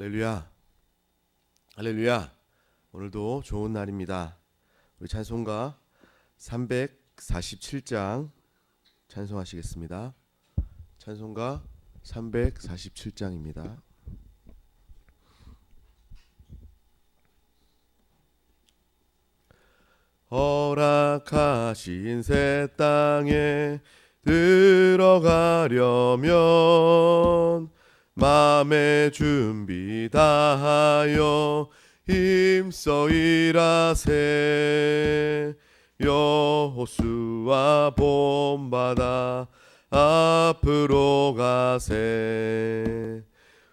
할렐루야, 할렐루야. 오늘도 좋은 날입니다. 우리 찬송가 347장 찬송하시겠습니다. 찬송가 347장입니다. 허락하신 새 땅에 들어가려면 맘의 준비 다하여 힘써 일하세. 여호수아 본받아 앞으로 가세.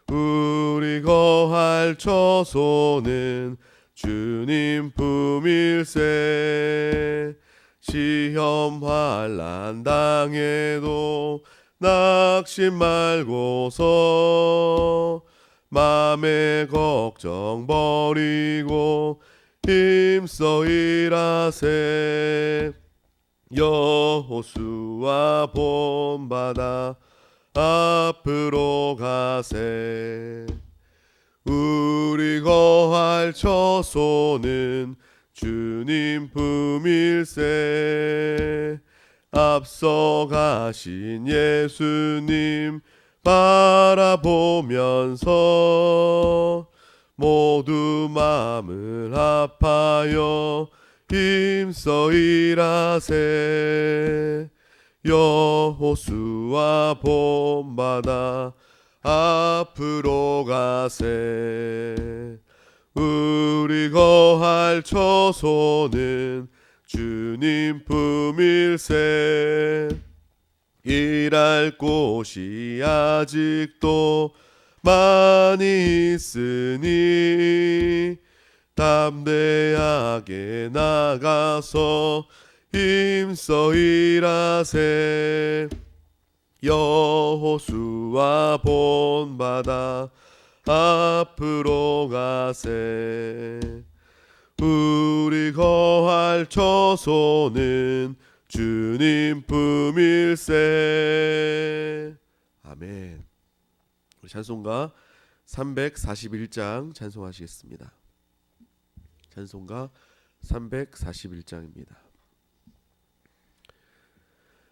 우리 거할 처소는 주님 품일세. 시험 환난 당해도 낙심 말고서 맘의 걱정 버리고 힘써 일하세. 여호수아 본받아 앞으로 가세. 우리 거할 처소는 주님 품일세. 앞서 가신 예수님 바라보면서 모두 마음을 합하여 힘써 일하세. 여호수아 본받아 앞으로 가세. 우리 거할 처소는 주님 품일세. 일할 곳이 아직도 많이 있으니 담대하게 나가서 힘써 일하세. 여호수아 본받아 앞으로 가세. 우리 거할 처소는 주님 품일세. 아멘. 우리 찬송가 341장 찬송하시겠습니다. 찬송가 341장입니다.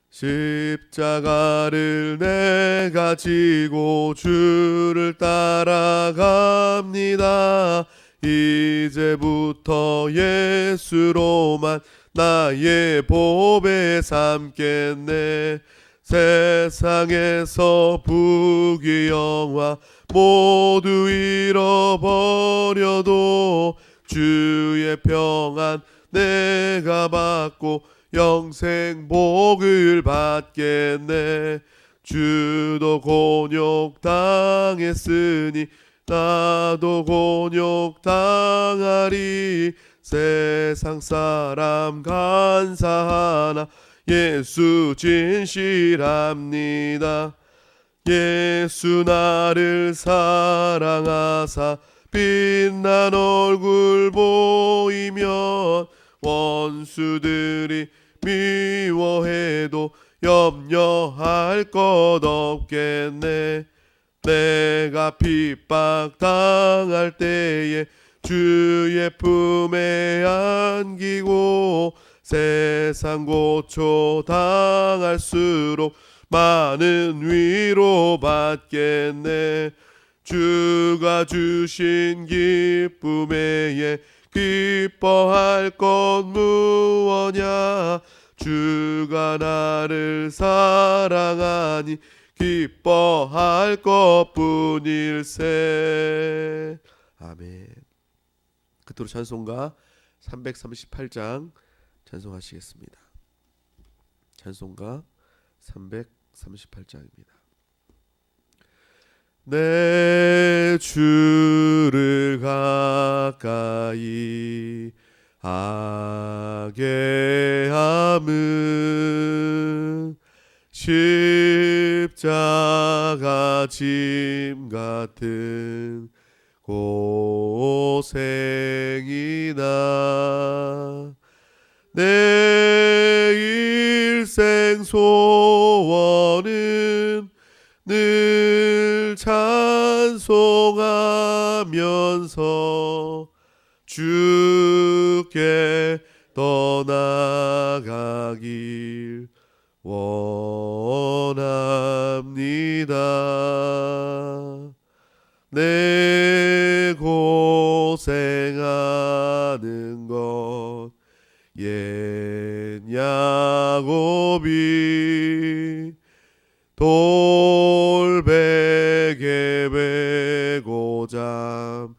십자가를 내가 지고 주를 따라갑니다. 이제부터 예수로만 나의 보배 삼겠네. 세상에서 부귀 영화 모두 잃어버려도 주의 평안 내가 받고 영생 복을 받겠네. 주도 곤욕 당했으니 나도 곤욕 당하리. 세상 사람 간사하나 예수 진실합니다. 예수 나를 사랑하사 빛난 얼굴 보이면 원수들이 미워해도 염려할 것 없겠네. 내가 핍박 당할 때에 주의 품에 안기고 세상 고초 당할수록 많은 위로 받겠네. 주가 주신 기쁨 외에 기뻐할 것 무엇냐. 주가 나를 사랑하니 기뻐할 것뿐일세. 아멘. 그토록 찬송가 338장 찬송하시겠습니다. 찬송가 338장입니다. 내 주를 가까이 하게 함은 십자가 짐 같은 고생이다. 내 일생 소원은 늘 찬송하 순종하면서 주께 떠나가길 원합니다. 내 고생하는 것 옛 야곱이 돌베개 베고 잠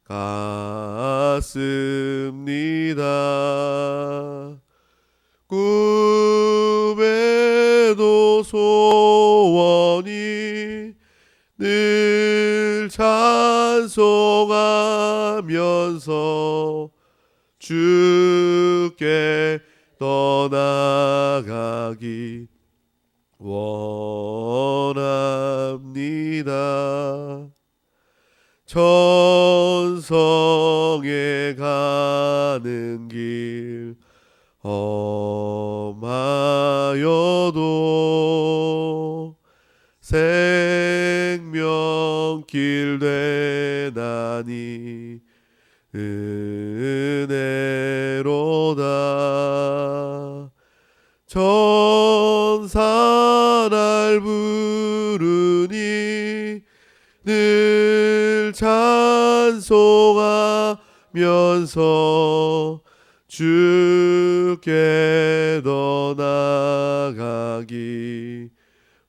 갔습니다. 꿈에도 소원이 늘 찬송하면서 주께 떠나가기 원합니다. 천성에 가는 길 험하여도 생명길 되나니 은혜로다. 천사날 부르니 늘 찬송하면서 주께 떠나가기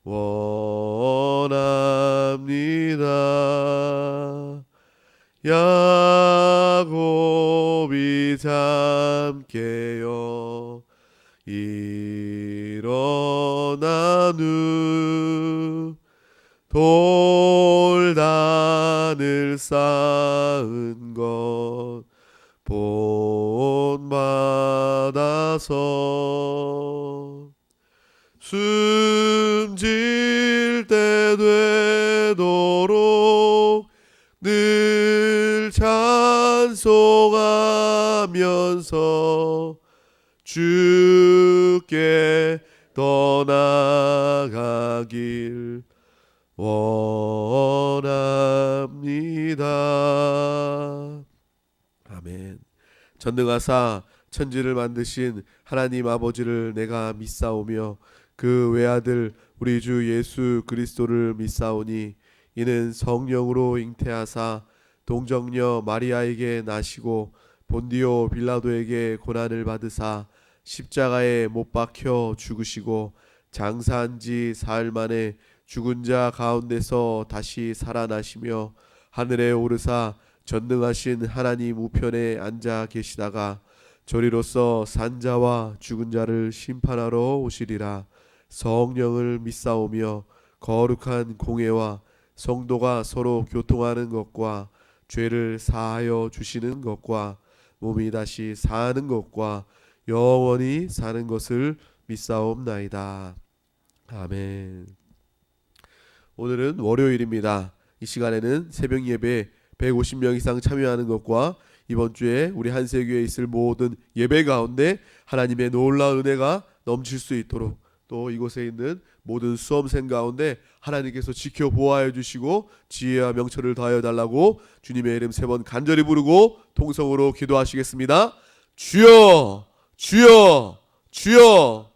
원합니다. 야곱이 잠 깨어 일어난 후 돌단을 쌓은 것 본받아서 숨질 때 되도록 늘 찬송하면서 주께 떠나가길 원합니다. 아멘. 전능하사 천지를 만드신 하나님 아버지를 내가 믿사오며 그 외아들 우리 주 예수 그리스도를 믿사오니 이는 성령으로 잉태하사 동정녀 마리아에게 나시고 본디오 빌라도에게 고난을 받으사 십자가에 못 박혀 죽으시고 장사한 지 사흘 만에 죽은 자 가운데서 다시 살아나시며 하늘에 오르사 전능하신 하나님 우편에 앉아 계시다가 저리로서 산자와 죽은 자를 심판하러 오시리라. 성령을 믿사오며 거룩한 공회와 성도가 서로 교통하는 것과 죄를 사하여 주시는 것과 몸이 다시 사는 것과 영원히 사는 것을 믿사옵나이다. 아멘. 오늘은 월요일입니다. 이 시간에는 새벽 예배 150명 이상 참여하는 것과 이번 주에 우리 한세교회에 있을 모든 예배 가운데 하나님의 놀라운 은혜가 넘칠 수 있도록 또 이곳에 있는 모든 수험생 가운데 하나님께서 지켜 보호하여 주시고 지혜와 명철을 더하여 달라고 주님의 이름 3번 간절히 부르고 통성으로 기도하시겠습니다. 주여 주여 주여.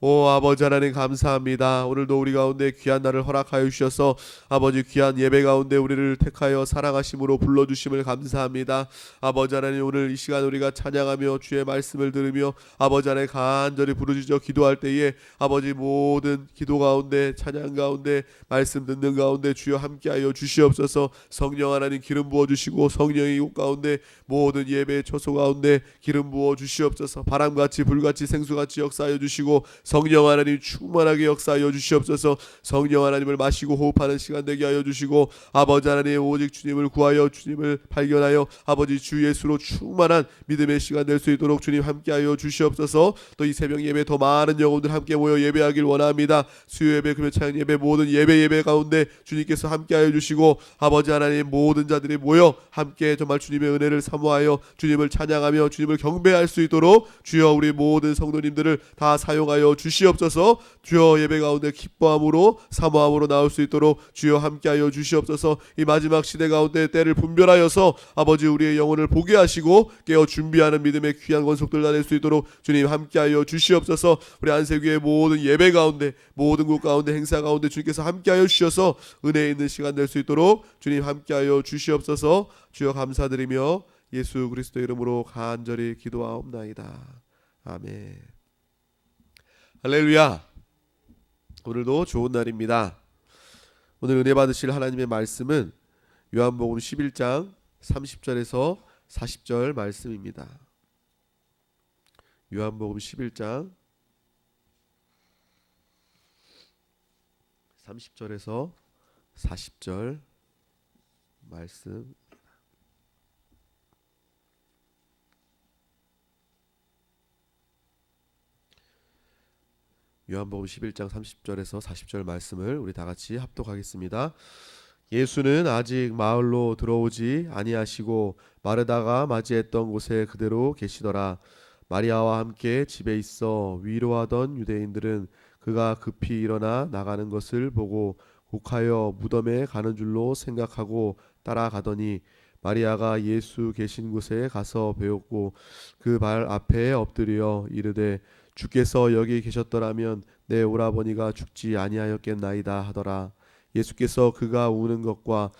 오 아버지 하나님 감사합니다. 오늘도 우리 가운데 귀한 날을 허락하여 주셔서 아버지 귀한 예배 가운데 우리를 택하여 사랑하심으로 불러주심을 감사합니다. 아버지 하나님 오늘 이 시간 우리가 찬양하며 주의 말씀을 들으며 아버지 하나님 간절히 부르짖어 기도할 때에 아버지 모든 기도 가운데 찬양 가운데 말씀 듣는 가운데 주여 함께하여 주시옵소서. 성령 하나님 기름 부어주시고 성령의 이곳 가운데 모든 예배 처소 가운데 기름 부어 주시옵소서. 바람같이 불같이 생수같이 역사하여 주시고 성령 하나님 충만하게 역사하여 주시옵소서. 성령 하나님을 마시고 호흡하는 시간 되게 하여 주시고 아버지 하나님 오직 주님을 구하여 주님을 발견하여 아버지 주 예수로 충만한 믿음의 시간 될 수 있도록 주님 함께하여 주시옵소서. 또 이 새벽 예배 더 많은 영혼들 함께 모여 예배하길 원합니다. 수요 예배 금요 찬양 예배 모든 예배 가운데 주님께서 함께하여 주시고 아버지 하나님 모든 자들이 모여 함께 정말 주님의 은혜를 사모하여 주님을 찬양하며 주님을 경배할 수 있도록 주여 우리 모든 성도님들을 다 사용하여 주시옵소서. 주여 예배 가운데 기뻐함으로 사모함으로 나올 수 있도록 주여 함께하여 주시옵소서. 이 마지막 시대 가운데 때를 분별하여서 아버지 우리의 영혼을 보게 하시고 깨어 준비하는 믿음의 귀한 권속들 다 낼 수 있도록 주님 함께하여 주시옵소서. 우리 안세교의 모든 예배 가운데 모든 곳 가운데 행사 가운데 주님께서 함께하여 주셔서 은혜 있는 시간 될 수 있도록 주님 함께하여 주시옵소서. 주여 감사드리며 예수 그리스도 이름으로 간절히 기도하옵나이다. 아멘. 할렐루야. 오늘도 좋은 날입니다. 오늘 은혜 받으실 하나님의 말씀은 요한복음 11장 30절에서 40절 말씀입니다. 요한복음 11장 30절에서 40절 말씀. 요한복음 11장 30절에서 40절 말씀을 우리 다 같이 합독하겠습니다. 예수는 아직 마을로 들어오지 아니하시고 마르다가 맞이했던 곳에 그대로 계시더라. 마리아와 함께 집에 있어 위로하던 유대인들은 그가 급히 일어나 나가는 것을 보고 곡하여 무덤에 가는 줄로 생각하고 따라가더니 마리아가 예수 계신 곳에 가서 배웠고 그 발 앞에 엎드려 이르되 주께서 여기 계셨더라면 내 오라버니가 죽지 아니하였겠나이다 하더라. 예수께서 그가 우는 것과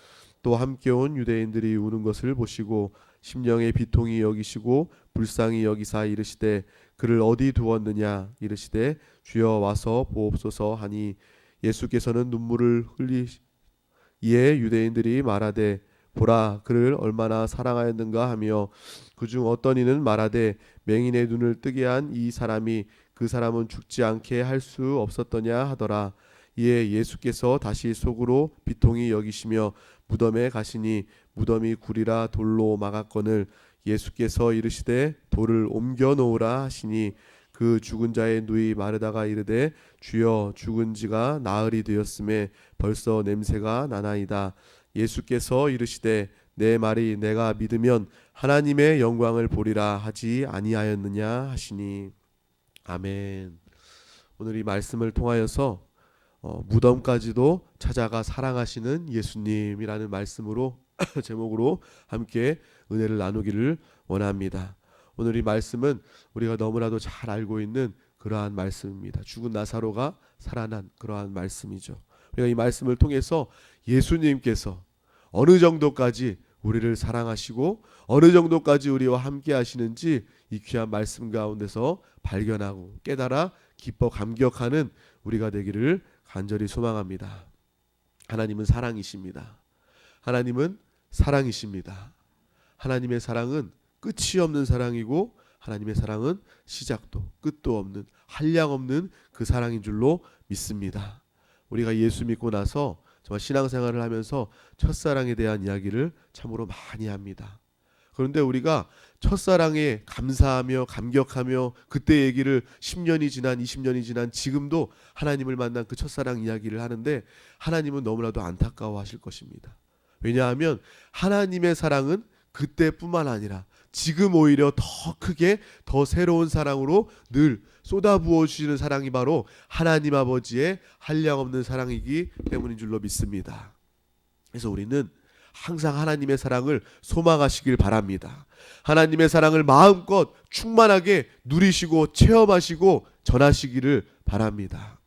또 함께 온 유대인들이 우는 것을 보시고 심령의 비통이 여기시고 불쌍히 여기사 이르시되 그를 어디 두었느냐 이르시되 주여 와서 보옵소서 하니 예수께서는 눈물을 이에 유대인들이 말하되 보라 그를 얼마나 사랑하였는가 하며 그중 어떤 이는 말하되 맹인의 눈을 뜨게 한 이 사람이 그 사람은 죽지 않게 할 수 없었더냐 하더라. 이에 예수께서 다시 속으로 비통히 여기시며 무덤에 가시니 무덤이 굴이라 돌로 막았거늘 예수께서 이르시되 돌을 옮겨 놓으라 하시니 그 죽은 자의 누이 마르다가 이르되 주여 죽은 지가 나흘이 되었음에 벌써 냄새가 나나이다. 예수께서 이르시되 내 말이 내가 믿으면 하나님의 영광을 보리라 하지 아니하였느냐 하시니. 아멘. 오늘 이 말씀을 통하여서 무덤까지도 찾아가 사랑하시는 예수님이라는 말씀으로 제목으로 함께 은혜를 나누기를 원합니다. 오늘 이 말씀은 우리가 너무나도 잘 알고 있는 그러한 말씀입니다. 죽은 나사로가 살아난 그러한 말씀이죠. 우리가 이 말씀을 통해서 예수님께서 어느 정도까지 우리를 사랑하시고 어느 정도까지 우리와 함께 하시는지 이 귀한 말씀 가운데서 발견하고 깨달아 기뻐 감격하는 우리가 되기를 간절히 소망합니다. 하나님은 사랑이십니다. 하나님은 사랑이십니다. 하나님의 사랑은 끝이 없는 사랑이고 하나님의 사랑은 시작도 끝도 없는 한량없는 그 사랑인 줄로 믿습니다. 우리가 예수 믿고 나서 정말 신앙생활을 하면서 첫사랑에 대한 이야기를 참으로 많이 합니다. 그런데 우리가 첫사랑에 감사하며 감격하며 그때 얘기를 10년이 지난 20년이 지난 지금도 하나님을 만난 그 첫사랑 이야기를 하는데 하나님은 너무나도 안타까워하실 것입니다. 왜냐하면 하나님의 사랑은 그때뿐만 아니라 지금 오히려 더 크게 더 새로운 사랑으로 늘 쏟아부어 주시는 사랑이 바로 하나님 아버지의 한량없는 사랑이기 때문인 줄로 믿습니다. 그래서 우리는 항상 하나님의 사랑을 소망하시길 바랍니다. 하나님의 사랑을 마음껏 충만하게 누리시고 체험하시고 전하시기를 바랍니다.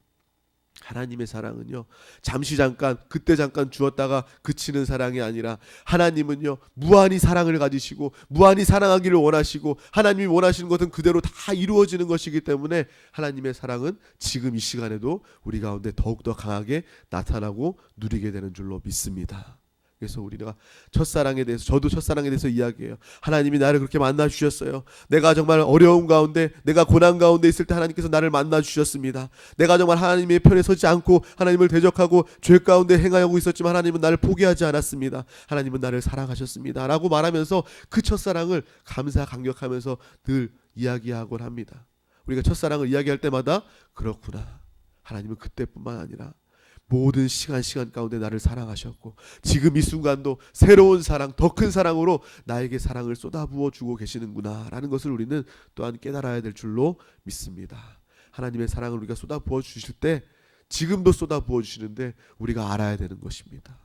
하나님의 사랑은요 잠시 잠깐 그때 잠깐 주었다가 그치는 사랑이 아니라 하나님은요 무한히 사랑을 가지시고 무한히 사랑하기를 원하시고 하나님이 원하시는 것은 그대로 다 이루어지는 것이기 때문에 하나님의 사랑은 지금 이 시간에도 우리 가운데 더욱더 강하게 나타나고 누리게 되는 줄로 믿습니다. 그래서 우리가 첫사랑에 대해서 저도 첫사랑에 대해서 이야기해요. 하나님이 나를 그렇게 만나 주셨어요. 내가 정말 어려움 가운데 내가 고난 가운데 있을 때 하나님께서 나를 만나 주셨습니다. 내가 정말 하나님의 편에 서지 않고 하나님을 대적하고 죄 가운데 행하고 있었지만 하나님은 나를 포기하지 않았습니다. 하나님은 나를 사랑하셨습니다 라고 말하면서 그 첫사랑을 감사 감격하면서 늘 이야기하곤 합니다. 우리가 첫사랑을 이야기할 때마다 그렇구나, 하나님은 그때뿐만 아니라 모든 시간 가운데 나를 사랑하셨고 지금 이 순간도 새로운 사랑, 더 큰 사랑으로 나에게 사랑을 쏟아부어 주고 계시는구나 라는 것을 우리는 또한 깨달아야 될 줄로 믿습니다. 하나님의 사랑을 우리가 쏟아부어 주실 때 지금도 쏟아부어 주시는데 우리가 알아야 되는 것입니다.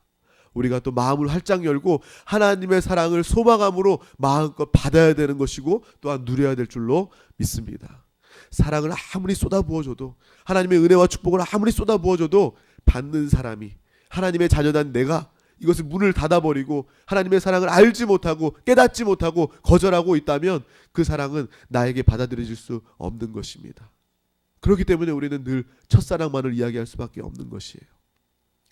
우리가 또 마음을 활짝 열고 하나님의 사랑을 소망함으로 마음껏 받아야 되는 것이고 또한 누려야 될 줄로 믿습니다. 사랑을 아무리 쏟아부어줘도, 하나님의 은혜와 축복을 아무리 쏟아부어줘도 받는 사람이, 하나님의 자녀단 내가 이것을 문을 닫아버리고 하나님의 사랑을 알지 못하고 깨닫지 못하고 거절하고 있다면 그 사랑은 나에게 받아들여질 수 없는 것입니다. 그렇기 때문에 우리는 늘 첫사랑만을 이야기할 수밖에 없는 것이에요.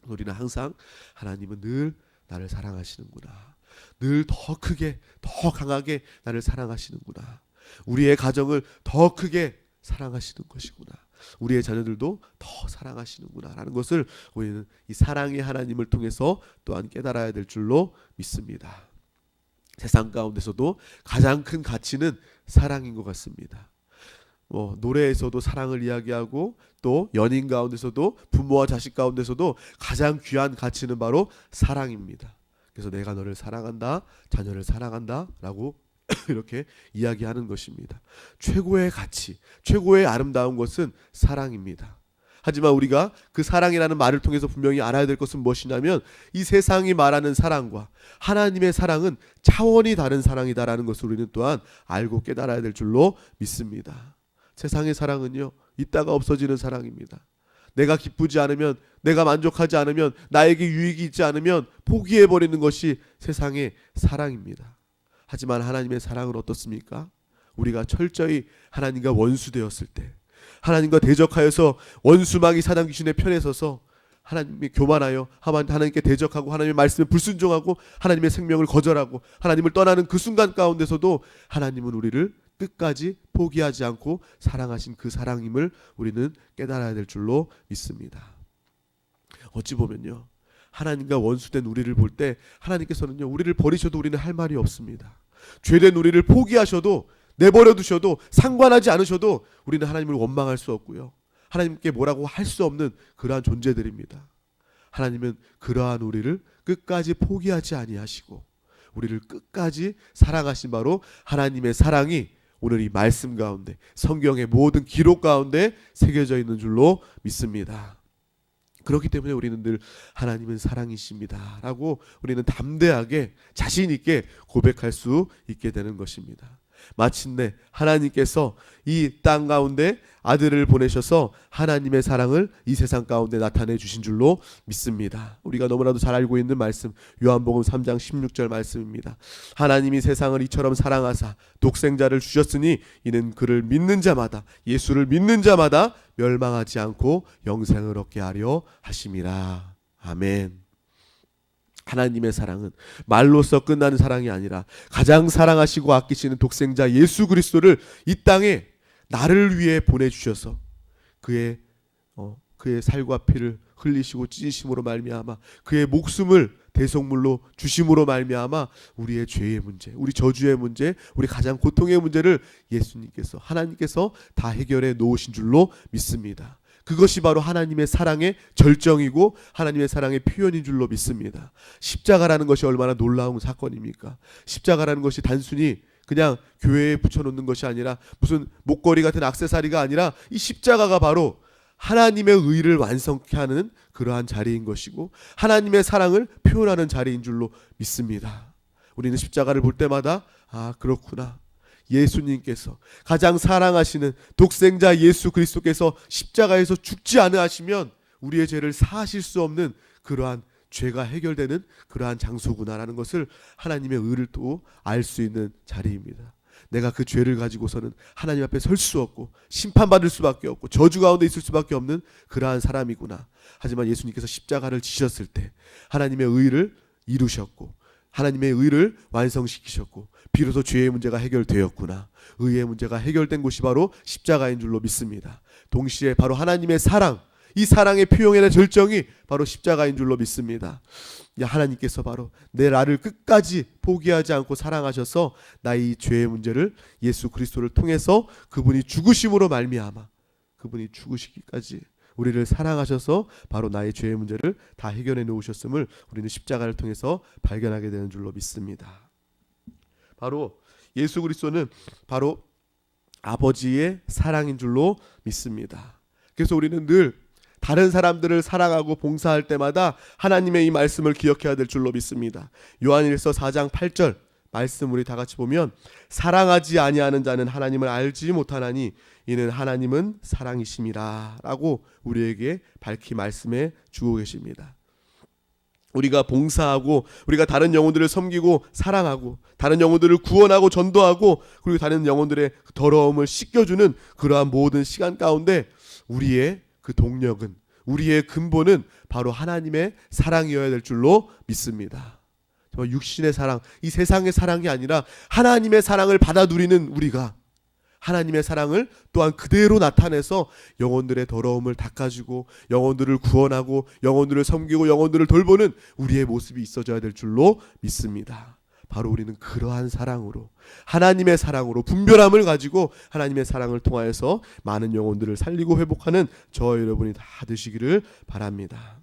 우리는 항상 하나님은 늘 나를 사랑하시는구나, 늘 더 크게 더 강하게 나를 사랑하시는구나, 우리의 가정을 더 크게 사랑하시는 것이구나, 우리의 자녀들도 더 사랑하시는구나 라는 것을 우리는 이 사랑의 하나님을 통해서 또한 깨달아야 될 줄로 믿습니다. 세상 가운데서도 가장 큰 가치는 사랑인 것 같습니다. 노래에서도 사랑을 이야기하고 또 연인 가운데서도 부모와 자식 가운데서도 가장 귀한 가치는 바로 사랑입니다. 그래서 내가 너를 사랑한다, 자녀를 사랑한다 라고 이렇게 이야기하는 것입니다. 최고의 가치, 최고의 아름다운 것은 사랑입니다. 하지만 우리가 그 사랑이라는 말을 통해서 분명히 알아야 될 것은 무엇이냐면 이 세상이 말하는 사랑과 하나님의 사랑은 차원이 다른 사랑이다라는 것을 우리는 또한 알고 깨달아야 될 줄로 믿습니다. 세상의 사랑은요, 있다가 없어지는 사랑입니다. 내가 기쁘지 않으면, 내가 만족하지 않으면, 나에게 유익이 있지 않으면 포기해버리는 것이 세상의 사랑입니다. 하지만 하나님의 사랑은 어떻습니까? 우리가 철저히 하나님과 원수되었을 때, 하나님과 대적하여서 원수마귀 사단 귀신의 편에 서서 하나님이 교만하여 하나님께 대적하고 하나님의 말씀에 불순종하고 하나님의 생명을 거절하고 하나님을 떠나는 그 순간 가운데서도 하나님은 우리를 끝까지 포기하지 않고 사랑하신 그 사랑임을 우리는 깨달아야 될 줄로 믿습니다. 어찌 보면요, 하나님과 원수된 우리를 볼 때 하나님께서는요, 우리를 버리셔도 우리는 할 말이 없습니다. 죄된 우리를 포기하셔도, 내버려 두셔도, 상관하지 않으셔도 우리는 하나님을 원망할 수 없고요, 하나님께 뭐라고 할 수 없는 그러한 존재들입니다. 하나님은 그러한 우리를 끝까지 포기하지 아니하시고 우리를 끝까지 사랑하신 바로 하나님의 사랑이 오늘 이 말씀 가운데, 성경의 모든 기록 가운데 새겨져 있는 줄로 믿습니다. 그렇기 때문에 우리는 늘 하나님은 사랑이십니다 라고 우리는 담대하게 자신 있게 고백할 수 있게 되는 것입니다. 마침내 하나님께서 이 땅 가운데 아들을 보내셔서 하나님의 사랑을 이 세상 가운데 나타내 주신 줄로 믿습니다. 우리가 너무나도 잘 알고 있는 말씀, 요한복음 3장 16절 말씀입니다. 하나님이 세상을 이처럼 사랑하사 독생자를 주셨으니 이는 그를 믿는 자마다, 예수를 믿는 자마다 멸망하지 않고 영생을 얻게 하려 하심이라. 아멘. 하나님의 사랑은 말로써 끝나는 사랑이 아니라 가장 사랑하시고 아끼시는 독생자 예수 그리스도를 이 땅에 나를 위해 보내주셔서 그의 살과 피를 흘리시고 찢으심으로 말미암아 그의 목숨을 대속물로 주심으로 말미암아 우리의 죄의 문제, 우리 저주의 문제, 우리 가장 고통의 문제를 예수님께서, 하나님께서 다 해결해 놓으신 줄로 믿습니다. 그것이 바로 하나님의 사랑의 절정이고 하나님의 사랑의 표현인 줄로 믿습니다. 십자가라는 것이 얼마나 놀라운 사건입니까? 십자가라는 것이 단순히 그냥 교회에 붙여놓는 것이 아니라 무슨 목걸이 같은 액세서리가 아니라 이 십자가가 바로 하나님의 의를 완성케 하는 그러한 자리인 것이고 하나님의 사랑을 표현하는 자리인 줄로 믿습니다. 우리는 십자가를 볼 때마다 그렇구나, 예수님께서 가장 사랑하시는 독생자 예수 그리스도께서 십자가에서 죽지 않으시면 우리의 죄를 사하실 수 없는 그러한 죄가 해결되는 그러한 장소구나라는 것을 하나님의 의를 또 알 수 있는 자리입니다. 내가 그 죄를 가지고서는 하나님 앞에 설 수 없고 심판받을 수밖에 없고 저주 가운데 있을 수밖에 없는 그러한 사람이구나. 하지만 예수님께서 십자가를 지셨을 때 하나님의 의를 이루셨고 하나님의 의를 완성시키셨고 비로소 죄의 문제가 해결되었구나. 의의 문제가 해결된 곳이 바로 십자가인 줄로 믿습니다. 동시에 바로 하나님의 사랑, 이 사랑의 표현의 절정이 바로 십자가인 줄로 믿습니다. 하나님께서 바로 나를 끝까지 포기하지 않고 사랑하셔서 나의 죄의 문제를 예수 그리스도를 통해서 그분이 죽으심으로 말미암아 그분이 죽으시기까지 우리를 사랑하셔서 바로 나의 죄의 문제를 다 해결해 놓으셨음을 우리는 십자가를 통해서 발견하게 되는 줄로 믿습니다. 바로 예수 그리스도는 바로 아버지의 사랑인 줄로 믿습니다. 그래서 우리는 늘 다른 사람들을 사랑하고 봉사할 때마다 하나님의 이 말씀을 기억해야 될 줄로 믿습니다. 요한일서 4장 8절 말씀 우리 다 같이 보면 사랑하지 아니하는 자는 하나님을 알지 못하나니 이는 하나님은 사랑이심이라 라고 우리에게 밝히 말씀해 주고 계십니다. 우리가 봉사하고 우리가 다른 영혼들을 섬기고 사랑하고 다른 영혼들을 구원하고 전도하고 그리고 다른 영혼들의 더러움을 씻겨주는 그러한 모든 시간 가운데 우리의 그 동력은, 우리의 근본은 바로 하나님의 사랑이어야 될 줄로 믿습니다. 정말 육신의 사랑, 이 세상의 사랑이 아니라 하나님의 사랑을 받아 누리는 우리가 하나님의 사랑을 또한 그대로 나타내서 영혼들의 더러움을 닦아주고 영혼들을 구원하고 영혼들을 섬기고 영혼들을 돌보는 우리의 모습이 있어져야 될 줄로 믿습니다. 바로 우리는 그러한 사랑으로, 하나님의 사랑으로 분별함을 가지고 하나님의 사랑을 통하여서 많은 영혼들을 살리고 회복하는 저와 여러분이 다 되시기를 바랍니다.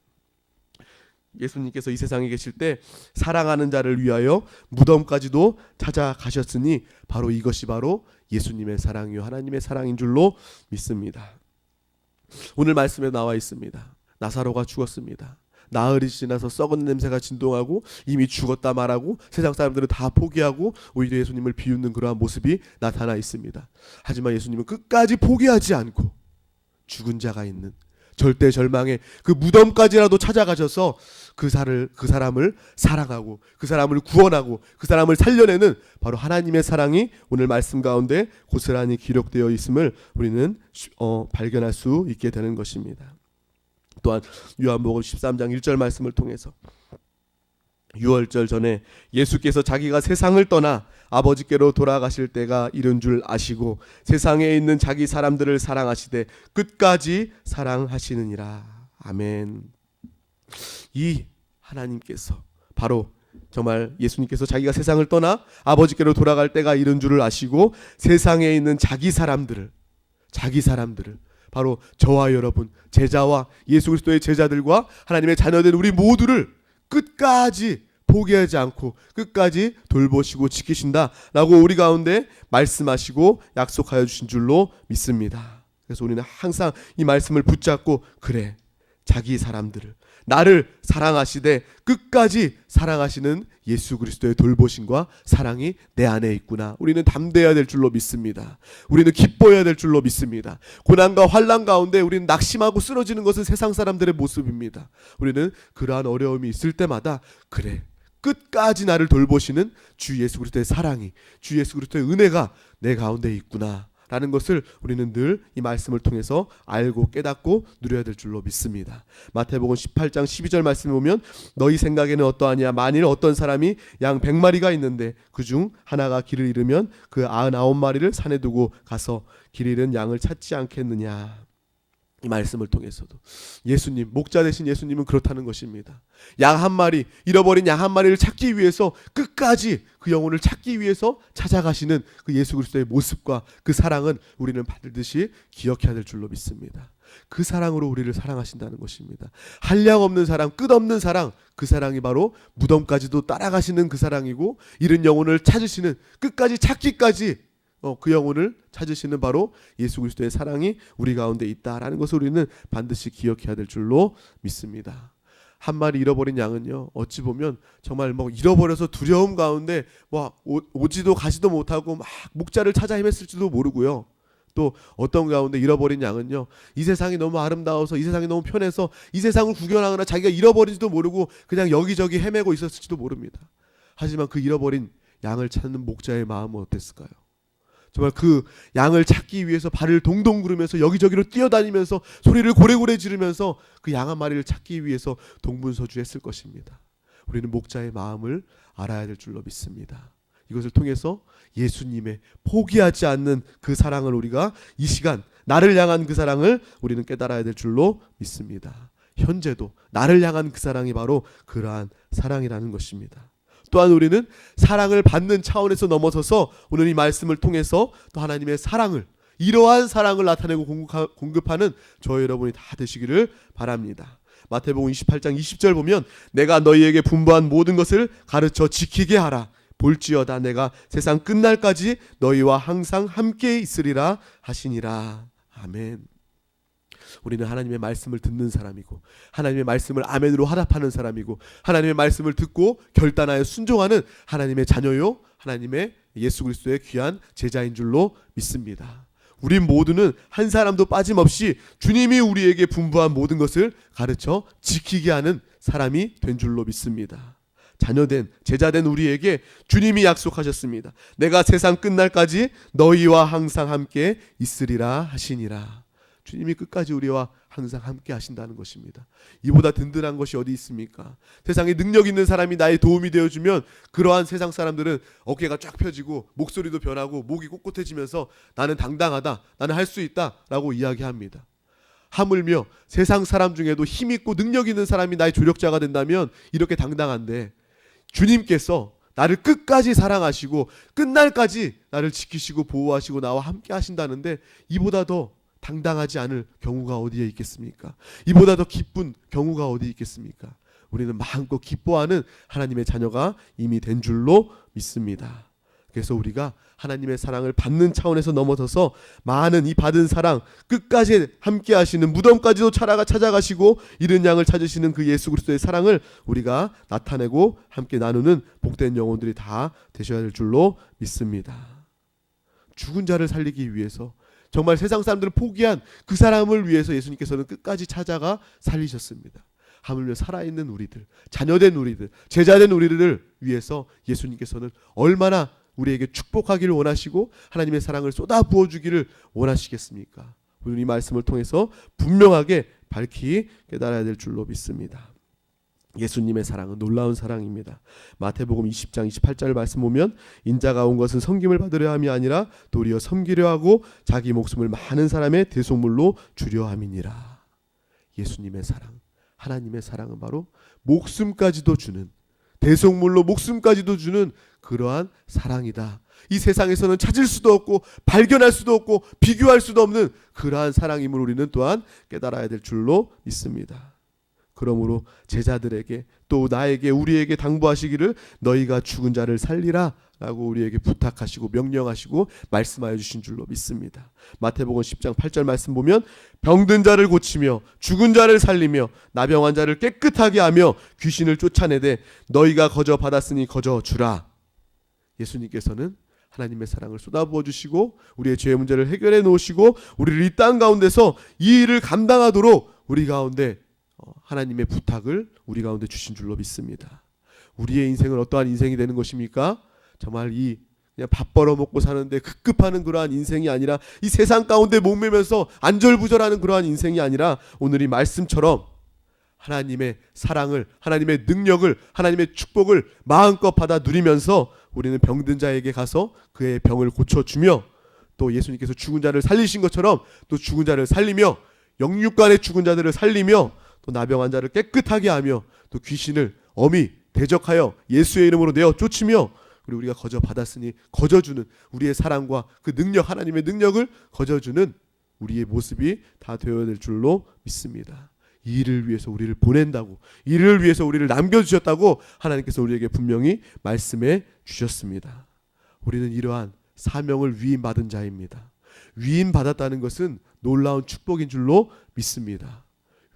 예수님께서 이 세상에 계실 때 사랑하는 자를 위하여 무덤까지도 찾아가셨으니 바로 이것이 바로 예수님의 사랑이요 하나님의 사랑인 줄로 믿습니다. 오늘 말씀에 나와 있습니다. 나사로가 죽었습니다. 나흘이 지나서 썩은 냄새가 진동하고 이미 죽었다 말하고 세상 사람들은 다 포기하고 오히려 예수님을 비웃는 그러한 모습이 나타나 있습니다. 하지만 예수님은 끝까지 포기하지 않고 죽은 자가 있는 절대 절망의 그 무덤까지라도 찾아가셔서 그 사람을 사랑하고 그 사람을 구원하고 그 사람을 살려내는 바로 하나님의 사랑이 오늘 말씀 가운데 고스란히 기록되어 있음을 우리는 발견할 수 있게 되는 것입니다. 또한 요한복음 13장 1절 말씀을 통해서 유월절 전에 예수께서 자기가 세상을 떠나 아버지께로 돌아가실 때가 이른 줄 아시고 세상에 있는 자기 사람들을 사랑하시되 끝까지 사랑하시느니라. 아멘. 이 하나님께서 바로 정말 예수님께서 자기가 세상을 떠나 아버지께로 돌아갈 때가 이른 줄을 아시고 세상에 있는 자기 사람들을 바로 저와 여러분, 제자와 예수 그리스도의 제자들과 하나님의 자녀된 우리 모두를 끝까지 포기하지 않고 끝까지 돌보시고 지키신다라고 우리 가운데 말씀하시고 약속하여 주신 줄로 믿습니다. 그래서 우리는 항상 이 말씀을 붙잡고 그래, 자기 사람들을 나를 사랑하시되 끝까지 사랑하시는 예수 그리스도의 돌보심과 사랑이 내 안에 있구나. 우리는 담대해야 될 줄로 믿습니다. 우리는 기뻐해야 될 줄로 믿습니다. 고난과 환난 가운데 우리는 낙심하고 쓰러지는 것은 세상 사람들의 모습입니다. 우리는 그러한 어려움이 있을 때마다 그래, 끝까지 나를 돌보시는 주 예수 그리스도의 사랑이, 주 예수 그리스도의 은혜가 내 가운데 있구나 라는 것을 우리는 늘 이 말씀을 통해서 알고 깨닫고 누려야 될 줄로 믿습니다. 마태복음 18장 12절 말씀을 보면 너희 생각에는 어떠하냐? 만일 어떤 사람이 양 100마리가 있는데 그중 하나가 길을 잃으면 그 99마리를 산에 두고 가서 길 잃은 양을 찾지 않겠느냐. 이 말씀을 통해서도 예수님, 목자 되신 예수님은 그렇다는 것입니다. 양 한 마리, 잃어버린 양 한 마리를 찾기 위해서 끝까지 그 영혼을 찾기 위해서 찾아가시는 그 예수 그리스도의 모습과 그 사랑은 우리는 반드시 기억해야 될 줄로 믿습니다. 그 사랑으로 우리를 사랑하신다는 것입니다. 한량없는 사랑, 끝없는 사랑, 그 사랑이 바로 무덤까지도 따라가시는 그 사랑이고 잃은 영혼을 찾으시는, 끝까지 찾기까지 그 영혼을 찾으시는 바로 예수 그리스도의 사랑이 우리 가운데 있다라는 것을 우리는 반드시 기억해야 될 줄로 믿습니다. 한 마리 잃어버린 양은요, 어찌 보면 정말 잃어버려서 두려움 가운데 오지도 가지도 못하고 막 목자를 찾아 헤맸을지도 모르고요. 또 어떤 가운데 잃어버린 양은요, 이 세상이 너무 아름다워서 이 세상이 너무 편해서 이 세상을 구경하거나 자기가 잃어버린지도 모르고 그냥 여기저기 헤매고 있었을지도 모릅니다. 하지만 그 잃어버린 양을 찾는 목자의 마음은 어땠을까요? 정말 그 양을 찾기 위해서 발을 동동 구르면서 여기저기로 뛰어다니면서 소리를 고래고래 지르면서 그 양 한 마리를 찾기 위해서 동분서주했을 것입니다. 우리는 목자의 마음을 알아야 될 줄로 믿습니다. 이것을 통해서 예수님의 포기하지 않는 그 사랑을 우리가 이 시간 나를 향한 그 사랑을 우리는 깨달아야 될 줄로 믿습니다. 현재도 나를 향한 그 사랑이 바로 그러한 사랑이라는 것입니다. 또한 우리는 사랑을 받는 차원에서 넘어서서 오늘 이 말씀을 통해서 또 하나님의 사랑을, 이러한 사랑을 나타내고 공급하는 저희 여러분이 다 되시기를 바랍니다. 마태복음 28장 20절 보면 내가 너희에게 분부한 모든 것을 가르쳐 지키게 하라. 볼지어다 내가 세상 끝날까지 너희와 항상 함께 있으리라 하시니라. 아멘. 우리는 하나님의 말씀을 듣는 사람이고 하나님의 말씀을 아멘으로 화답하는 사람이고 하나님의 말씀을 듣고 결단하여 순종하는 하나님의 자녀요 하나님의 예수 그리스도의 귀한 제자인 줄로 믿습니다. 우리 모두는 한 사람도 빠짐없이 주님이 우리에게 분부한 모든 것을 가르쳐 지키게 하는 사람이 된 줄로 믿습니다. 자녀된 제자된 우리에게 주님이 약속하셨습니다. 내가 세상 끝날까지 너희와 항상 함께 있으리라 하시니라. 주님이 끝까지 우리와 항상 함께 하신다는 것입니다. 이보다 든든한 것이 어디 있습니까? 세상에 능력 있는 사람이 나의 도움이 되어주면 그러한 세상 사람들은 어깨가 쫙 펴지고 목소리도 변하고 목이 꼿꼿해지면서 나는 당당하다, 나는 할 수 있다 라고 이야기합니다. 하물며 세상 사람 중에도 힘있고 능력 있는 사람이 나의 조력자가 된다면 이렇게 당당한데 주님께서 나를 끝까지 사랑하시고 끝날까지 나를 지키시고 보호하시고 나와 함께 하신다는데 이보다 더 당당하지 않을 경우가 어디에 있겠습니까? 이보다 더 기쁜 경우가 어디 있겠습니까? 우리는 마음껏 기뻐하는 하나님의 자녀가 이미 된 줄로 믿습니다. 그래서 우리가 하나님의 사랑을 받는 차원에서 넘어서서 많은 이 받은 사랑 끝까지 함께 하시는 무덤까지도 찾아가시고 잃은 양을 찾으시는 그 예수 그리스도의 사랑을 우리가 나타내고 함께 나누는 복된 영혼들이 다 되셔야 될 줄로 믿습니다. 죽은 자를 살리기 위해서 정말 세상 사람들을 포기한 그 사람을 위해서 예수님께서는 끝까지 찾아가 살리셨습니다. 하물며 살아있는 우리들, 자녀된 우리들, 제자된 우리들을 위해서 예수님께서는 얼마나 우리에게 축복하기를 원하시고 하나님의 사랑을 쏟아 부어주기를 원하시겠습니까? 우리는 이 말씀을 통해서 분명하게 밝히 깨달아야 될 줄로 믿습니다. 예수님의 사랑은 놀라운 사랑입니다. 마태복음 20장 28절 말씀 보면 인자가 온 것은 섬김을 받으려 함이 아니라 도리어 섬기려 하고 자기 목숨을 많은 사람의 대속물로 주려 함이니라. 예수님의 사랑, 하나님의 사랑은 바로 목숨까지도 주는, 대속물로 목숨까지도 주는 그러한 사랑이다. 이 세상에서는 찾을 수도 없고 발견할 수도 없고 비교할 수도 없는 그러한 사랑임을 우리는 또한 깨달아야 될 줄로 믿습니다. 그러므로 제자들에게 또 나에게 우리에게 당부하시기를 너희가 죽은 자를 살리라 라고 우리에게 부탁하시고 명령하시고 말씀하여 주신 줄로 믿습니다. 마태복음 10장 8절 말씀 보면 병든 자를 고치며 죽은 자를 살리며 나병한 자를 깨끗하게 하며 귀신을 쫓아내되 너희가 거저 받았으니 거저 주라. 예수님께서는 하나님의 사랑을 쏟아부어 주시고 우리의 죄의 문제를 해결해 놓으시고 우리를 이 땅 가운데서 이 일을 감당하도록 우리 가운데 하나님의 부탁을 우리 가운데 주신 줄로 믿습니다. 우리의 인생은 어떠한 인생이 되는 것입니까? 정말 그냥 밥 벌어 먹고 사는데 급급하는 그러한 인생이 아니라 이 세상 가운데 목매면서 안절부절하는 그러한 인생이 아니라 오늘 이 말씀처럼 하나님의 사랑을, 하나님의 능력을, 하나님의 축복을 마음껏 받아 누리면서 우리는 병든 자에게 가서 그의 병을 고쳐주며 또 예수님께서 죽은 자를 살리신 것처럼 또 죽은 자를 살리며 영육간의 죽은 자들을 살리며 또 나병한 자를 깨끗하게 하며 또 귀신을 엄히 대적하여 예수의 이름으로 내어 쫓으며 그리고 우리가 거저 받았으니 거저주는 우리의 사랑과 그 능력, 하나님의 능력을 거저주는 우리의 모습이 다 되어야 될 줄로 믿습니다. 이 일을 위해서 우리를 보낸다고, 이 일을 위해서 우리를 남겨주셨다고 하나님께서 우리에게 분명히 말씀해 주셨습니다. 우리는 이러한 사명을 위임받은 자입니다. 위임받았다는 것은 놀라운 축복인 줄로 믿습니다.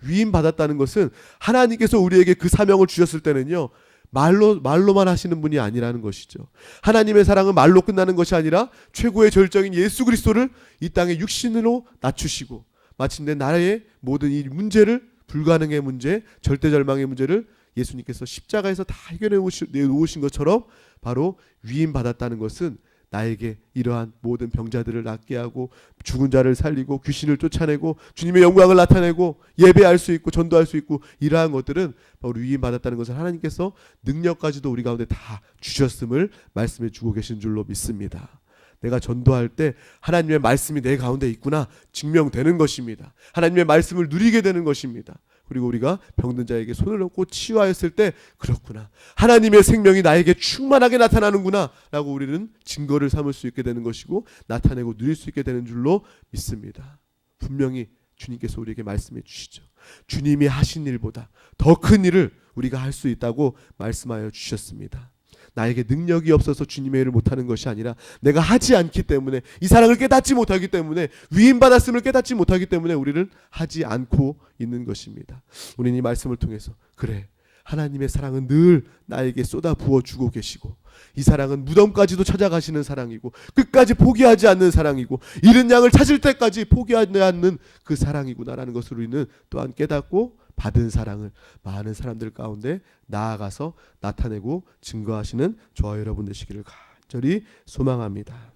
위임받았다는 것은 하나님께서 우리에게 그 사명을 주셨을 때는요 말로만 하시는 분이 아니라는 것이죠. 하나님의 사랑은 말로 끝나는 것이 아니라 최고의 절정인 예수 그리스도를 이 땅에 육신으로 낮추시고 마침내 나라의 모든 이 문제를, 불가능의 문제, 절대절망의 문제를 예수님께서 십자가에서 다 해결해 놓으신 것처럼 바로 위임받았다는 것은 나에게 이러한 모든 병자들을 낫게 하고 죽은 자를 살리고 귀신을 쫓아내고 주님의 영광을 나타내고 예배할 수 있고 전도할 수 있고 이러한 것들은 바로 위임받았다는 것을 하나님께서 능력까지도 우리 가운데 다 주셨음을 말씀해 주고 계신 줄로 믿습니다. 내가 전도할 때 하나님의 말씀이 내 가운데 있구나 증명되는 것입니다. 하나님의 말씀을 누리게 되는 것입니다. 그리고 우리가 병든 자에게 손을 얹고 치유하였을 때 그렇구나, 하나님의 생명이 나에게 충만하게 나타나는구나 라고 우리는 증거를 삼을 수 있게 되는 것이고 나타내고 누릴 수 있게 되는 줄로 믿습니다. 분명히 주님께서 우리에게 말씀해 주시죠. 주님이 하신 일보다 더 큰 일을 우리가 할 수 있다고 말씀하여 주셨습니다. 나에게 능력이 없어서 주님의 일을 못하는 것이 아니라 내가 하지 않기 때문에, 이 사랑을 깨닫지 못하기 때문에, 위임받았음을 깨닫지 못하기 때문에 우리는 하지 않고 있는 것입니다. 우리는 이 말씀을 통해서 그래, 하나님의 사랑은 늘 나에게 쏟아 부어주고 계시고, 이 사랑은 무덤까지도 찾아가시는 사랑이고, 끝까지 포기하지 않는 사랑이고, 잃은 양을 찾을 때까지 포기하지 않는 그 사랑이구나라는 것을 우리는 또한 깨닫고, 받은 사랑을 많은 사람들 가운데 나아가서 나타내고 증거하시는 저와 여러분 되시기를 간절히 소망합니다.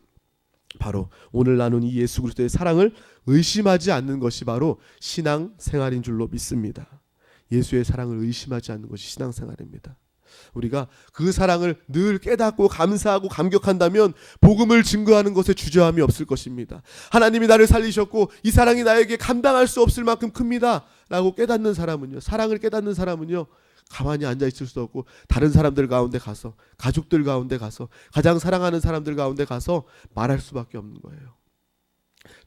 바로 오늘 나눈 이 예수 그리스도의 사랑을 의심하지 않는 것이 바로 신앙 생활인 줄로 믿습니다. 예수의 사랑을 의심하지 않는 것이 신앙생활입니다. 우리가 그 사랑을 늘 깨닫고 감사하고 감격한다면 복음을 증거하는 것에 주저함이 없을 것입니다. 하나님이 나를 살리셨고 이 사랑이 나에게 감당할 수 없을 만큼 큽니다 라고 깨닫는 사람은요, 사랑을 깨닫는 사람은요, 가만히 앉아 있을 수 없고 다른 사람들 가운데 가서, 가족들 가운데 가서, 가장 사랑하는 사람들 가운데 가서 말할 수밖에 없는 거예요.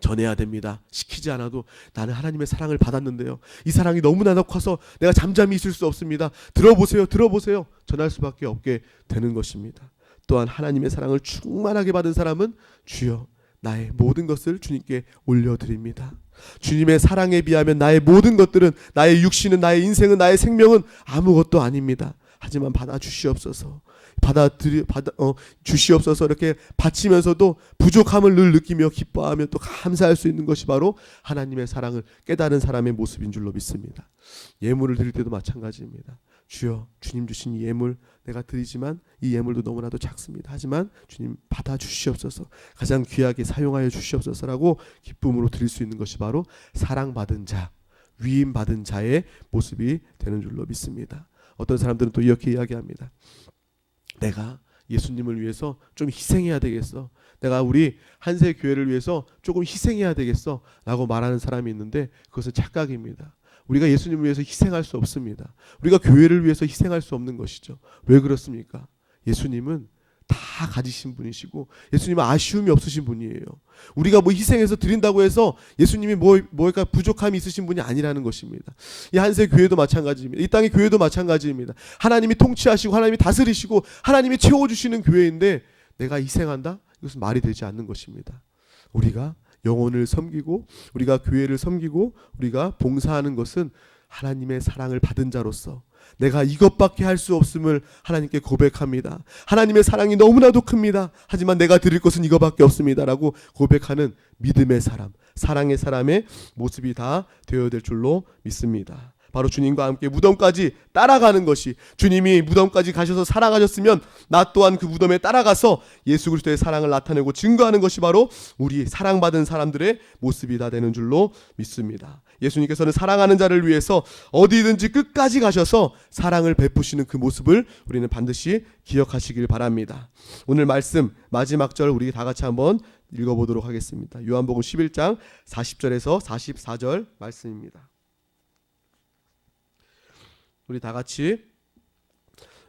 전해야 됩니다. 시키지 않아도 나는 하나님의 사랑을 받았는데요, 이 사랑이 너무나 커서 내가 잠잠히 있을 수 없습니다. 들어보세요, 들어보세요. 전할 수밖에 없게 되는 것입니다. 또한 하나님의 사랑을 충만하게 받은 사람은 주여 나의 모든 것을 주님께 올려드립니다. 주님의 사랑에 비하면 나의 모든 것들은, 나의 육신은, 나의 인생은, 나의 생명은 아무것도 아닙니다. 하지만 받아주시옵소서. 주시옵소서. 이렇게 바치면서도 부족함을 늘 느끼며 기뻐하며 또 감사할 수 있는 것이 바로 하나님의 사랑을 깨달은 사람의 모습인 줄로 믿습니다. 예물을 드릴 때도 마찬가지입니다. 주여, 주님 주신 이 예물 내가 드리지만 이 예물도 너무나도 작습니다. 하지만 주님 받아주시옵소서. 가장 귀하게 사용하여 주시옵소서라고 기쁨으로 드릴 수 있는 것이 바로 사랑받은 자, 위임받은 자의 모습이 되는 줄로 믿습니다. 어떤 사람들은 또 이렇게 이야기합니다. 내가 예수님을 위해서 좀 희생해야 되겠어. 내가 우리 한세 교회를 위해서 조금 희생해야 되겠어 라고 말하는 사람이 있는데, 그것은 착각입니다. 우리가 예수님을 위해서 희생할 수 없습니다. 우리가 교회를 위해서 희생할 수 없는 것이죠. 왜 그렇습니까? 예수님은 다 가지신 분이시고 예수님은 아쉬움이 없으신 분이에요. 우리가 뭐 희생해서 드린다고 해서 예수님이 뭐랄까 부족함이 있으신 분이 아니라는 것입니다. 이 한세 교회도 마찬가지입니다. 이 땅의 교회도 마찬가지입니다. 하나님이 통치하시고 하나님이 다스리시고 하나님이 채워주시는 교회인데 내가 희생한다? 이것은 말이 되지 않는 것입니다. 우리가 영혼을 섬기고 우리가 교회를 섬기고 우리가 봉사하는 것은 하나님의 사랑을 받은 자로서 내가 이것밖에 할 수 없음을 하나님께 고백합니다. 하나님의 사랑이 너무나도 큽니다. 하지만 내가 드릴 것은 이거밖에 없습니다 라고 고백하는 믿음의 사람, 사랑의 사람의 모습이 다 되어야 될 줄로 믿습니다. 바로 주님과 함께 무덤까지 따라가는 것이, 주님이 무덤까지 가셔서 살아가셨으면 나 또한 그 무덤에 따라가서 예수 그리스도의 사랑을 나타내고 증거하는 것이 바로 우리 사랑받은 사람들의 모습이 다 되는 줄로 믿습니다. 예수님께서는 사랑하는 자를 위해서 어디든지 끝까지 가셔서 사랑을 베푸시는 그 모습을 우리는 반드시 기억하시길 바랍니다. 오늘 말씀 마지막 절 우리 다 같이 한번 읽어보도록 하겠습니다. 요한복음 11장 40절에서 44절 말씀입니다. 우리 다 같이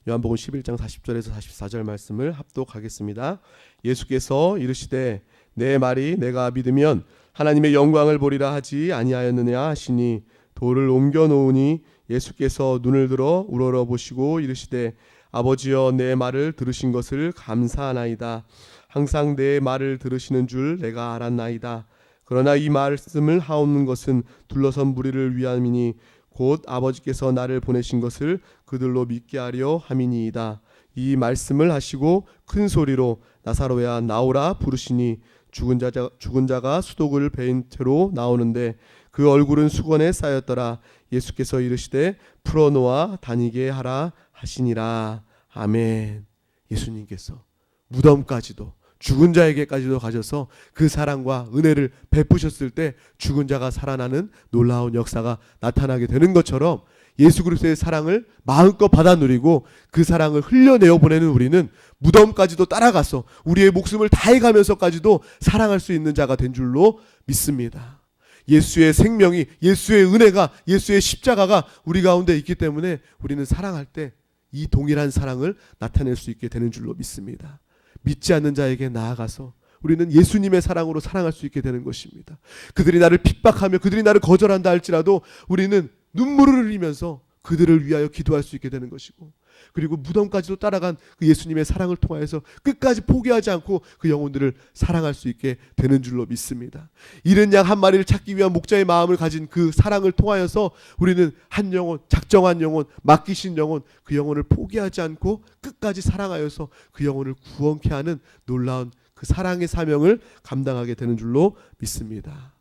요한복음 11장 40절에서 44절 말씀을 합독하겠습니다. 예수께서 이르시되 내 말이 내가 믿으면 하나님의 영광을 보리라 하지 아니하였느냐 하시니 돌을 옮겨 놓으니 예수께서 눈을 들어 우러러 보시고 이르시되 아버지여 내 말을 들으신 것을 감사하나이다. 항상 내 말을 들으시는 줄 내가 알았나이다. 그러나 이 말씀을 하옵는 것은 둘러선 무리를 위함이니 곧 아버지께서 나를 보내신 것을 그들로 믿게 하려 함이니이다. 이 말씀을 하시고 큰 소리로 나사로야 나오라 부르시니 죽은 자가 수독을 베인 채로 나오는데 그 얼굴은 수건에 쌓였더라. 예수께서 이르시되 풀어놓아 다니게 하라 하시니라. 아멘. 예수님께서 무덤까지도 죽은 자에게까지도 가셔서 그 사랑과 은혜를 베푸셨을 때 죽은 자가 살아나는 놀라운 역사가 나타나게 되는 것처럼 예수 그리스도의 사랑을 마음껏 받아 누리고 그 사랑을 흘려내어 보내는 우리는 무덤까지도 따라가서 우리의 목숨을 다해가면서까지도 사랑할 수 있는 자가 된 줄로 믿습니다. 예수의 생명이, 예수의 은혜가, 예수의 십자가가 우리 가운데 있기 때문에 우리는 사랑할 때 이 동일한 사랑을 나타낼 수 있게 되는 줄로 믿습니다. 믿지 않는 자에게 나아가서 우리는 예수님의 사랑으로 사랑할 수 있게 되는 것입니다. 그들이 나를 핍박하며 그들이 나를 거절한다 할지라도 우리는 눈물을 흘리면서 그들을 위하여 기도할 수 있게 되는 것이고, 그리고 무덤까지도 따라간 그 예수님의 사랑을 통하여서 끝까지 포기하지 않고 그 영혼들을 사랑할 수 있게 되는 줄로 믿습니다. 잃은 양 한 마리를 찾기 위한 목자의 마음을 가진 그 사랑을 통하여서 우리는 한 영혼, 작정한 영혼, 맡기신 영혼, 그 영혼을 포기하지 않고 끝까지 사랑하여서 그 영혼을 구원케 하는 놀라운 그 사랑의 사명을 감당하게 되는 줄로 믿습니다.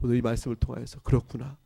오늘 이 말씀을 통하여서 그렇구나,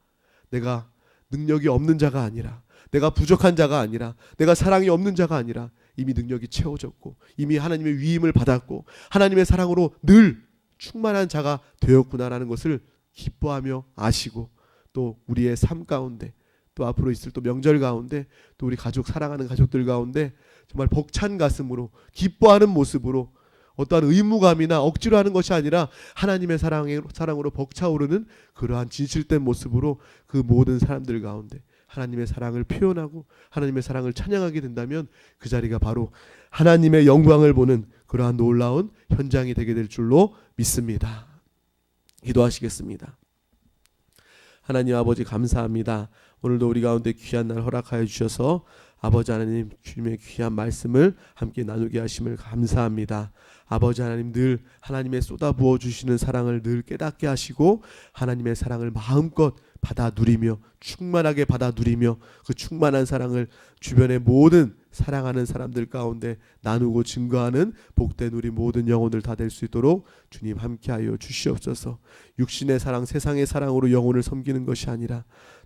내가 능력이 없는 자가 아니라, 내가 부족한 자가 아니라, 내가 사랑이 없는 자가 아니라 이미 능력이 채워졌고 이미 하나님의 위임을 받았고 하나님의 사랑으로 늘 충만한 자가 되었구나라는 것을 기뻐하며 아시고, 또 우리의 삶 가운데, 또 앞으로 있을 또 명절 가운데, 또 우리 가족, 사랑하는 가족들 가운데 정말 벅찬 가슴으로 기뻐하는 모습으로, 어떠한 의무감이나 억지로 하는 것이 아니라 하나님의 사랑으로 벅차오르는 그러한 진실된 모습으로 그 모든 사람들 가운데 하나님의 사랑을 표현하고 하나님의 사랑을 찬양하게 된다면 그 자리가 바로 하나님의 영광을 보는 그러한 놀라운 현장이 되게 될 줄로 믿습니다. 기도하시겠습니다. 하나님 아버지, 감사합니다. 오늘도 우리 가운데 귀한 날 허락하여 주셔서 아버지 하나님, 주님의 귀한 말씀을 함께 나누게 하심을 감사합니다. 아버지 하나님, 늘 하나님의 쏟아부어 주시는 사랑을 늘 깨닫게 하시고 하나님의 사랑을 마음껏 받아 누리며 충만하게 받아 누리며 그 충만한 사랑을 주변의 모든 사랑하는 사람들 가운데 나누고 증거하는 복된 우리 모든 영혼들 다 될 수 있도록 주님 함께하여 주시옵소서. 육신의 사랑, 세상의 사랑으로 영혼을 섬기는 것이 아니라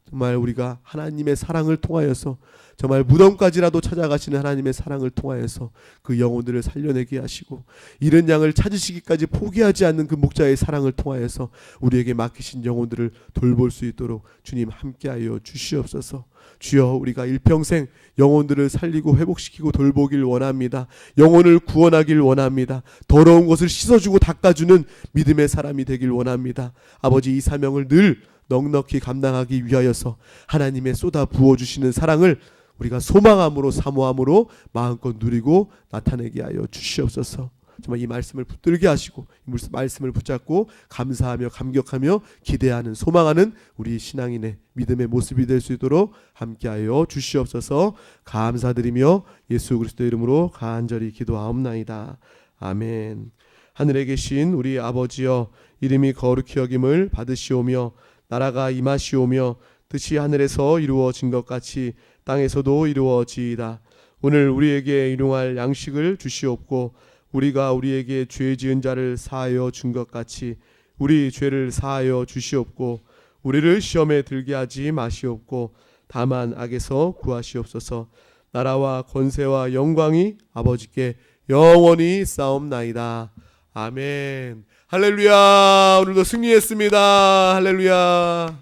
정말 우리가 하나님의 사랑을 통하여서, 정말 무덤까지라도 찾아가시는 하나님의 사랑을 통하여서 그 영혼들을 살려내게 하시고 잃은 양을 찾으시기까지 포기하지 않는 그 목자의 사랑을 통하여서 우리에게 맡기신 영혼들을 돌볼 수 있도록 주님 함께하여 주시옵소서. 주여, 우리가 일평생 영혼들을 살리고 회복시키고 돌보길 원합니다. 영혼을 구원하길 원합니다. 더러운 것을 씻어주고 닦아주는 믿음의 사람이 되길 원합니다. 아버지, 이 사명을 늘 넉넉히 감당하기 위하여서 하나님의 쏟아 부어주시는 사랑을 우리가 소망함으로 사모함으로 마음껏 누리고 나타내게 하여 주시옵소서. 정말 이 말씀을 붙들게 하시고 이 말씀을 붙잡고 감사하며 감격하며 기대하는, 소망하는 우리 신앙인의 믿음의 모습이 될 수 있도록 함께하여 주시옵소서. 감사드리며 예수 그리스도의 이름으로 간절히 기도하옵나이다. 아멘. 하늘에 계신 우리 아버지여, 이름이 거룩히 여김을 받으시오며 나라가 임하시오며 뜻이 하늘에서 이루어진 것 같이 땅에서도 이루어지이다. 오늘 우리에게 일용할 양식을 주시옵고 우리가 우리에게 죄 지은 자를 사하여 준 것 같이 우리 죄를 사하여 주시옵고 우리를 시험에 들게 하지 마시옵고 다만 악에서 구하시옵소서. 나라와 권세와 영광이 아버지께 영원히 싸움나이다. 아멘. 할렐루야. 오늘도 승리했습니다. 할렐루야.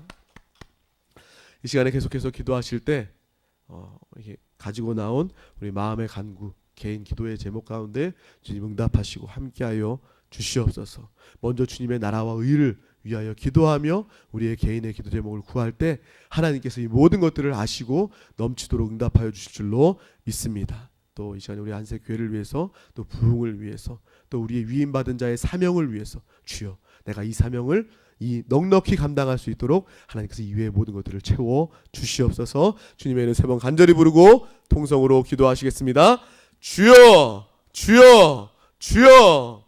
이 시간에 계속해서 기도하실 때 이게 가지고 나온 우리 마음의 간구, 개인 기도의 제목 가운데 주님 응답하시고 함께하여 주시옵소서. 먼저 주님의 나라와 의를 위하여 기도하며 우리의 개인의 기도 제목을 구할 때 하나님께서 이 모든 것들을 아시고 넘치도록 응답하여 주실 줄로 믿습니다. 또 이 시간에 우리 안색교회를 위해서, 또 부흥을 위해서, 또 우리의 위임받은 자의 사명을 위해서 주여, 내가 이 사명을 이 넉넉히 감당할 수 있도록 하나님께서 이외의 모든 것들을 채워 주시옵소서. 주님의 이름 세 번 간절히 부르고 통성으로 기도하시겠습니다. 주여, 주여, 주여.